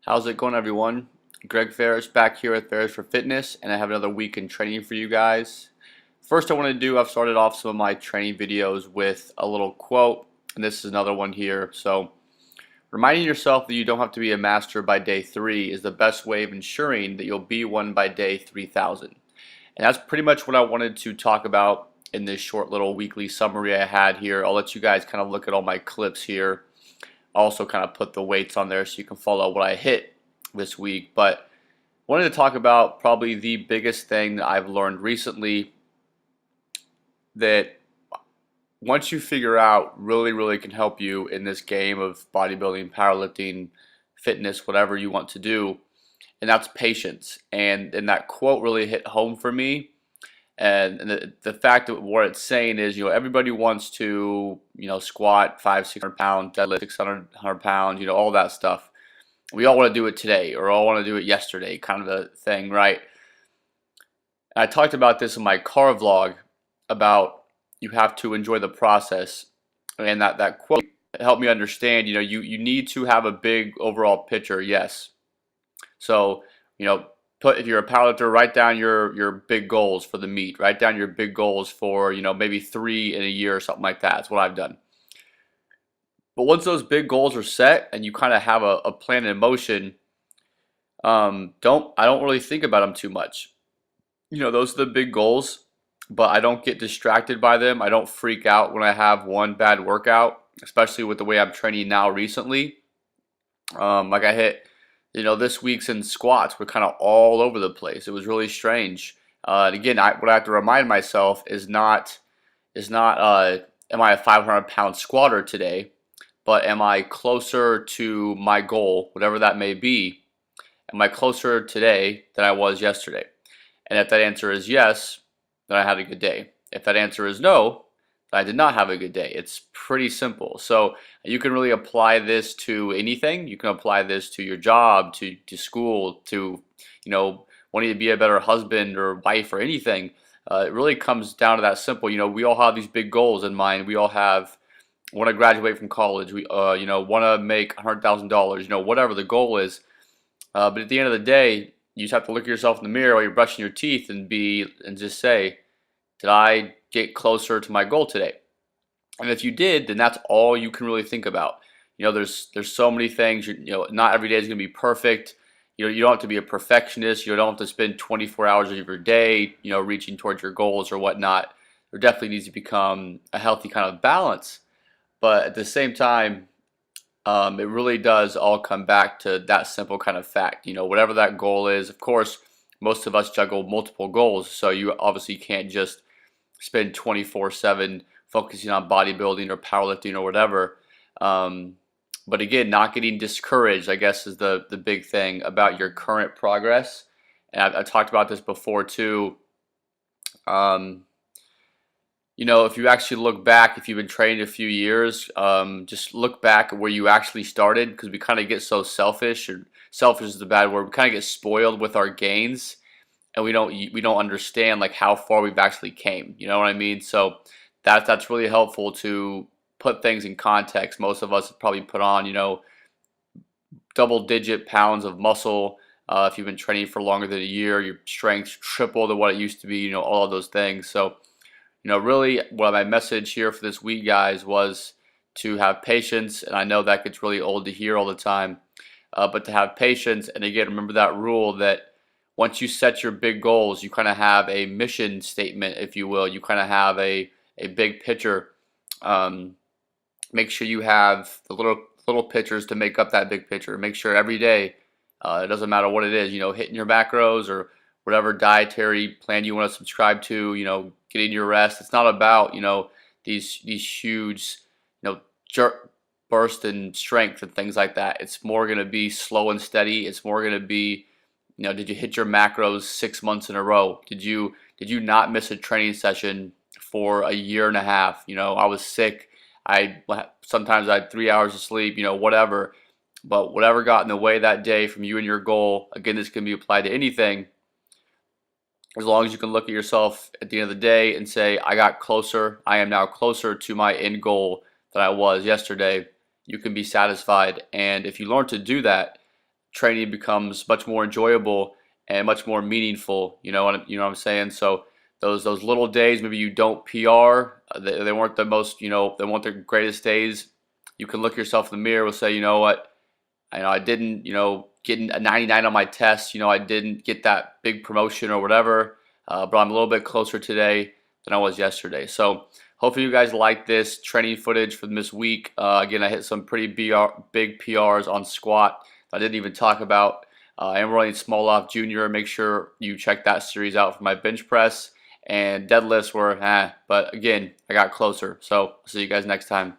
How's it going, everyone? Greg Ferris back here with Ferris for Fitness, and I have another week in training for you guys. First, I want to do, I've started off some of my training videos with a little quote, and this is another one here. So, reminding yourself that you don't have to be a master by day 3 is the best way of ensuring that you'll be one by day 3,000. And that's pretty much what I wanted to talk about in this short little weekly summary I had here. I'll let you guys kind of look at all my clips here. Also kind of put the weights on there so you can follow what I hit this week. But I wanted to talk about probably the biggest thing that I've learned recently that once you figure out really can help you in this game of bodybuilding, powerlifting, fitness, whatever you want to do, and that's patience. And that quote really hit home for me. And the fact that what it's saying is, everybody wants to, squat 500-600 pounds, deadlift 600 pounds, all that stuff. We all want to do it today, or all want to do it yesterday, kind of a thing, right? And I talked about this in my car vlog about you have to enjoy the process, and that quote helped me understand. You need to have a big overall picture, yes. So, if you're a powerlifter, write down your big goals for the meet. Write down your big goals for, maybe 3 in a year or something like that. That's what I've done. But once those big goals are set and you kind of have a plan in motion, I don't really think about them too much. Those are the big goals, but I don't get distracted by them. I don't freak out when I have one bad workout, especially with the way I'm training now recently. Like I hit, this week's in squats were kind of all over the place. It was really strange. And again, what I have to remind myself is not am I a 500-pound squatter today, but am I closer to my goal, whatever that may be? Am I closer today than I was yesterday? And if that answer is yes, then I had a good day. If that answer is no, I did not have a good day. It's pretty simple. So you can really apply this to anything. You can apply this to your job, to school, to wanting to be a better husband or wife or anything. It really comes down to that simple. We all have these big goals in mind. We all want to graduate from college. We want to make $100,000. Whatever the goal is. But at the end of the day, you just have to look at yourself in the mirror while you're brushing your teeth and just say, did I get closer to my goal today? And if you did, then that's all you can really think about. There's so many things. Not every day is going to be perfect. You don't have to be a perfectionist. You don't have to spend 24 hours of your day, reaching towards your goals or whatnot. There definitely needs to become a healthy kind of balance. But at the same time, it really does all come back to that simple kind of fact. Whatever that goal is. Of course, most of us juggle multiple goals, so you obviously can't just spend 24/7 focusing on bodybuilding or powerlifting or whatever. But again, not getting discouraged, I guess, is the big thing about your current progress. And I've talked about this before too. If you actually look back, if you've been training a few years, just look back at where you actually started, because we kind of get so selfish, or selfish is the bad word. We kind of get spoiled with our gains, and we don't understand like how far we've actually came. You know what I mean? So that's really helpful to put things in context. Most of us have probably put on double-digit pounds of muscle. If you've been training for longer than a year, your strength's triple to what it used to be. All of those things. So really, what my message here for this week, guys, was to have patience. And I know that gets really old to hear all the time, but to have patience. And again, remember that rule that once you set your big goals, you kind of have a mission statement, if you will. You kind of have a big picture. Make sure you have the little pictures to make up that big picture. Make sure every day, it doesn't matter what it is, hitting your macros or whatever dietary plan you want to subscribe to, getting your rest. It's not about, these huge, jerk burst in strength and things like that. It's more going to be slow and steady. It's more going to be, did you hit your macros 6 months in a row? Did you not miss a training session for a year and a half? I was sick. Sometimes I had 3 hours of sleep, whatever. But whatever got in the way that day from you and your goal, again, this can be applied to anything. As long as you can look at yourself at the end of the day and say, I got closer. I am now closer to my end goal than I was yesterday. you can be satisfied. And if you learn to do that, training becomes much more enjoyable and much more meaningful. You know what I'm saying? So those little days, maybe you don't PR, they weren't the most, they weren't the greatest days. You can look yourself in the mirror and say, you know what, I didn't, get a 99 on my test. I didn't get that big promotion or whatever, but I'm a little bit closer today than I was yesterday. So hopefully you guys like this training footage from this week. Again, I hit some pretty big PRs on squat I didn't even talk about. I'm running small off junior. Make sure you check that series out for my bench press, and deadlifts were but again, I got closer. So see you guys next time.